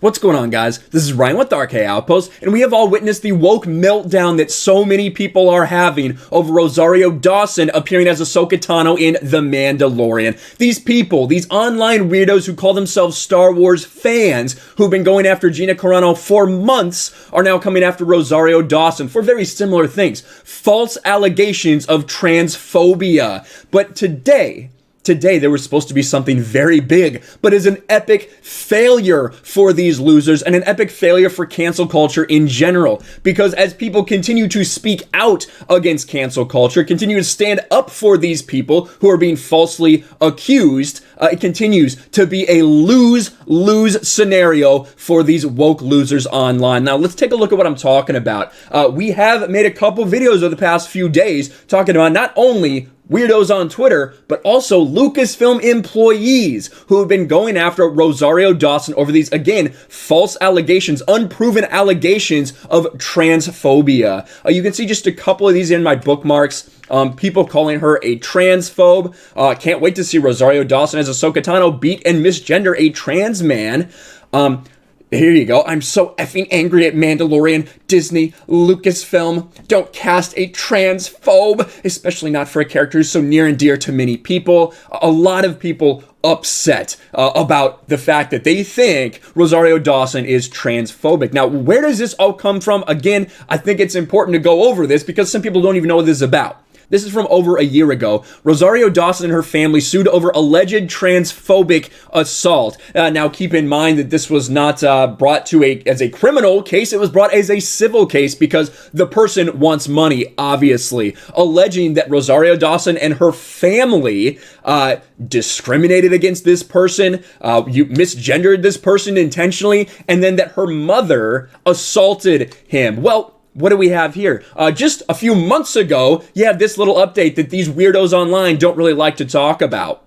What's going on, guys? This is Ryan with the RK Outpost, and we have all witnessed the woke meltdown that so many people are having over Rosario Dawson appearing as Ahsoka Tano in The Mandalorian. These people, these online weirdos who call themselves Star Wars fans, who've been going after Gina Carano for months, are now coming after Rosario Dawson for very similar things. False allegations of transphobia. But today there was supposed to be something very big, but is an epic failure for these losers and an epic failure for cancel culture in general. Because as people continue to speak out against cancel culture, continue to stand up for these people who are being falsely accused, it continues to be a lose-lose scenario for these woke losers online. Now, let's take a look at what I'm talking about. We have made a couple videos over the past few days talking about not only weirdos on Twitter, but also Lucasfilm employees who have been going after Rosario Dawson over these, again, false allegations, unproven allegations of transphobia. You can see just a couple of these in my bookmarks. People calling her a transphobe. Can't wait to see Rosario Dawson as Ahsoka Tano beat and misgender a trans man. Here you go. I'm so effing angry at Mandalorian, Disney, Lucasfilm. Don't cast a transphobe, especially not for a character who's so near and dear to many people. A lot of people upset about the fact that they think Rosario Dawson is transphobic. Now, where does this all come from? Again, I think it's important to go over this because some people don't even know what this is about. This is from over a year ago. Rosario Dawson and her family sued over alleged transphobic assault. Now, keep in mind that this was not brought to as a criminal case. It was brought as a civil case because the person wants money, obviously. Alleging that Rosario Dawson and her family discriminated against this person, you misgendered this person intentionally, and then that her mother assaulted him. Well, what do we have here? Just a few months ago, you have this little update that these weirdos online don't really like to talk about.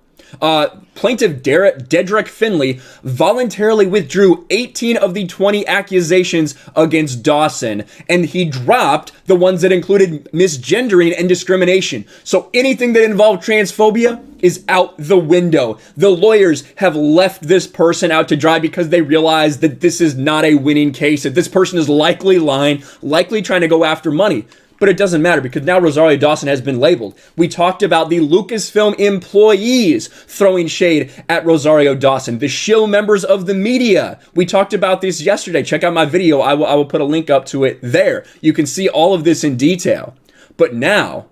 Plaintiff Dedrick Finley voluntarily withdrew 18 of the 20 accusations against Dawson, and he dropped the ones that included misgendering and discrimination. So anything that involved transphobia is out the window. The lawyers have left this person out to dry because they realize that this is not a winning case, that this person is likely lying, likely trying to go after money. But it doesn't matter because now Rosario Dawson has been labeled. We talked about the Lucasfilm employees throwing shade at Rosario Dawson, the shill members of the media. We talked about this yesterday. Check out my video. I will put a link up to it there. You can see all of this in detail. But now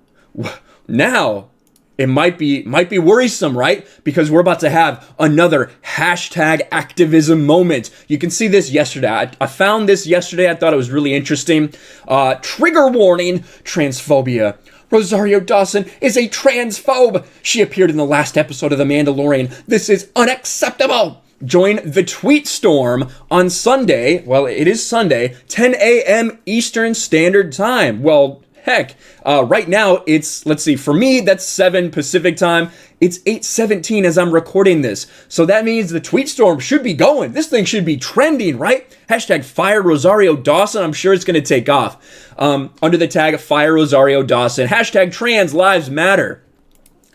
it might be worrisome, right? Because we're about to have another hashtag activism moment. You can see this yesterday. I found this yesterday. I thought it was really interesting. Trigger warning, transphobia. Rosario Dawson is a transphobe. She appeared in the last episode of The Mandalorian. This is unacceptable. Join the tweet storm on Sunday. Well, it is Sunday, 10 a.m. Eastern Standard Time. Well, heck, right now it's, let's see, for me, that's 7 Pacific time. It's 8:17 as I'm recording this. So that means the tweet storm should be going. This thing should be trending, right? Hashtag fire Rosario Dawson. I'm sure it's going to take off. Under the tag fire Rosario Dawson. Hashtag trans lives matter.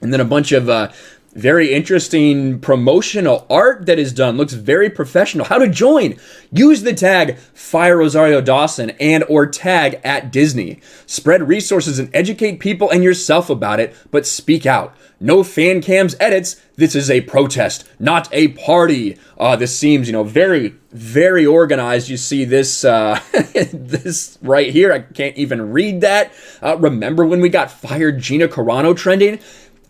And then a bunch of very interesting promotional art that is done. Looks very professional. How to join? Use the tag Fire Rosario Dawson and or tag at Disney. Spread resources and educate people and yourself about it, but speak out. No fan cams edits. This is a protest, not a party. This seems, very, very organized. You see this, this right here. I can't even read that. Remember when we got fired Gina Carano trending?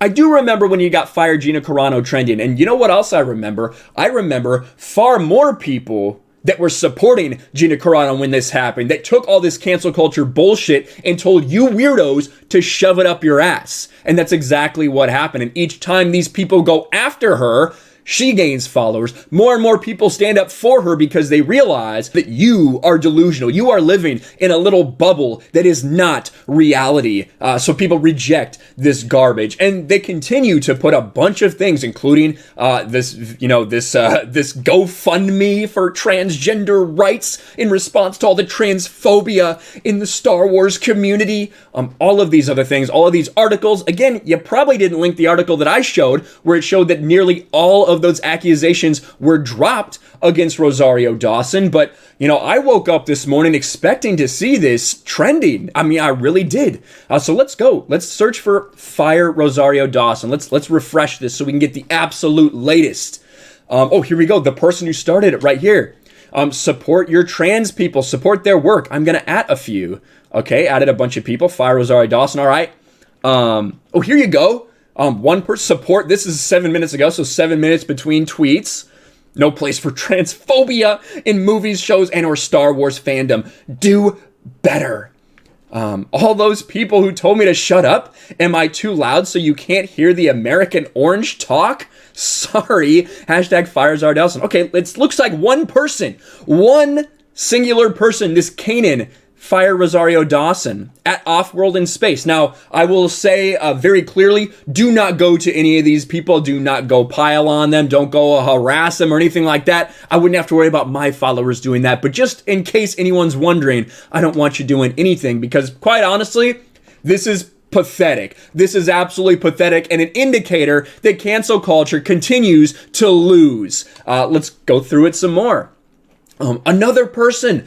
I do remember when you got fired Gina Carano trending, and you know what else I remember? I remember far more people that were supporting Gina Carano when this happened, that took all this cancel culture bullshit and told you weirdos to shove it up your ass. And that's exactly what happened. And each time these people go after her, she gains followers. More and more people stand up for her because they realize that you are delusional. You are living in a little bubble that is not reality. So people reject this garbage, and they continue to put a bunch of things, including this GoFundMe for transgender rights in response to all the transphobia in the Star Wars community. All of these other things, all of these articles. Again, you probably didn't link the article that I showed, where it showed that nearly all of those accusations were dropped against Rosario Dawson, but, you know, I woke up this morning expecting to see this trending. I mean, I really did. So let's go. Let's search for Fire Rosario Dawson. Let's refresh this so we can get the absolute latest. Oh, here we go. The person who started it right here. Support your trans people. Support their work. I'm going to add a few. Okay, added a bunch of people. Fire Rosario Dawson. All right. Oh, here you go. One person support. This is 7 minutes ago, so 7 minutes between tweets. No place for transphobia in movies, shows, and or Star Wars fandom. Do better. All those people who told me to shut up. Am I too loud so you can't hear the American orange talk? Sorry. Hashtag Fire Rosario Dawson. Okay, it looks like one person. One singular person. This Kanan. Fire Rosario Dawson at Offworld in Space. Now, I will say very clearly, do not go to any of these people. Do not go pile on them. Don't go harass them or anything like that. I wouldn't have to worry about my followers doing that. But just in case anyone's wondering, I don't want you doing anything because, quite honestly, this is pathetic. This is absolutely pathetic and an indicator that cancel culture continues to lose. Let's go through it some more. Another person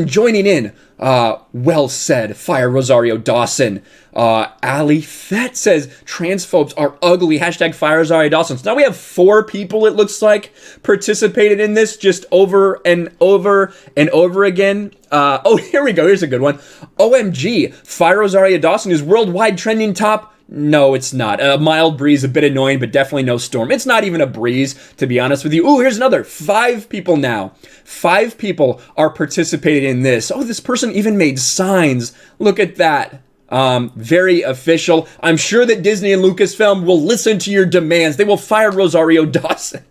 joining in. Well said, Fire Rosario Dawson. Ali Fett says, transphobes are ugly. Hashtag Fire Rosario Dawson. So now we have 4 people, it looks like, participated in this just over and over and over again. Oh, here we go. Here's a good one. OMG, Fire Rosario Dawson is worldwide trending top. No, it's not. A mild breeze, a bit annoying, but definitely no storm. It's not even a breeze, to be honest with you. Ooh, here's another. 5 people now. 5 people are participating in this. Oh, this person even made signs. Look at that. Very official. I'm sure that Disney and Lucasfilm will listen to your demands. They will fire Rosario Dawson.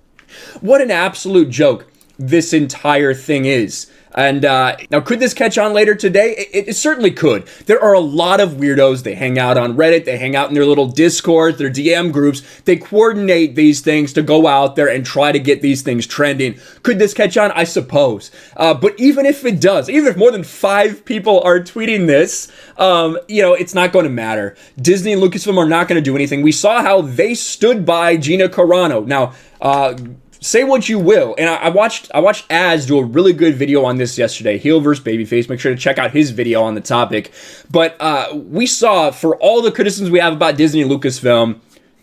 What an absolute joke this entire thing is. And now, could this catch on later today? It certainly could. There are a lot of weirdos. They hang out on Reddit. They hang out in their little Discords, their DM groups. They coordinate these things to go out there and try to get these things trending. Could this catch on? I suppose. But even if it does, even if more than 5 people are tweeting this, you know, it's not going to matter. Disney and Lucasfilm are not going to do anything. We saw how they stood by Gina Carano. Now, say what you will, and I watched Az do a really good video on this yesterday, heel versus babyface. Make sure to check out his video on the topic. But we saw, for all the criticisms we have about Disney and Lucasfilm,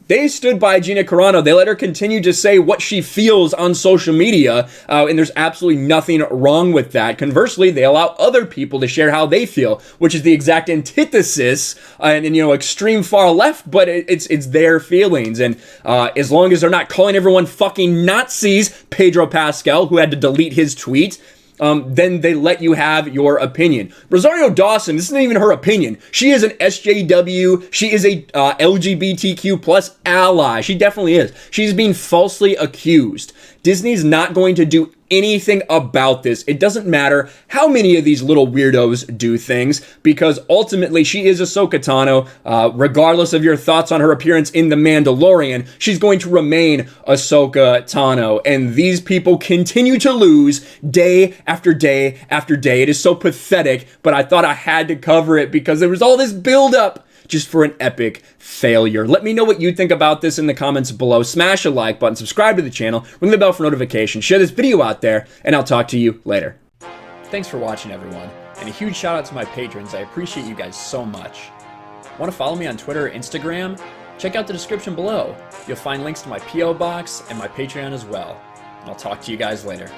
they stood by Gina Carano. They let her continue to say what she feels on social media, and there's absolutely nothing wrong with that. Conversely, they allow other people to share how they feel, which is the exact antithesis and you know, extreme far left, but it's their feelings. And as long as they're not calling everyone fucking Nazis, Pedro Pascal, who had to delete his tweet, then they let you have your opinion. Rosario Dawson, this isn't even her opinion. She is an SJW. She is a LGBTQ plus ally. She definitely is. She's being falsely accused. Disney's not going to do anything about this. It doesn't matter how many of these little weirdos do things, because ultimately she is Ahsoka Tano. Regardless of your thoughts on her appearance in The Mandalorian, she's going to remain Ahsoka Tano. And these people continue to lose day after day after day. It is so pathetic, but I thought I had to cover it because there was all this buildup just for an epic failure. Let me know what you think about this in the comments below. Smash a like button, subscribe to the channel, ring the bell for notifications, share this video out there, and I'll talk to you later. Thanks for watching, everyone, and a huge shout out to my patrons. I appreciate you guys so much. Want to follow me on Twitter or Instagram? Check out the description below. You'll find links to my P.O. box and my Patreon as well. And I'll talk to you guys later.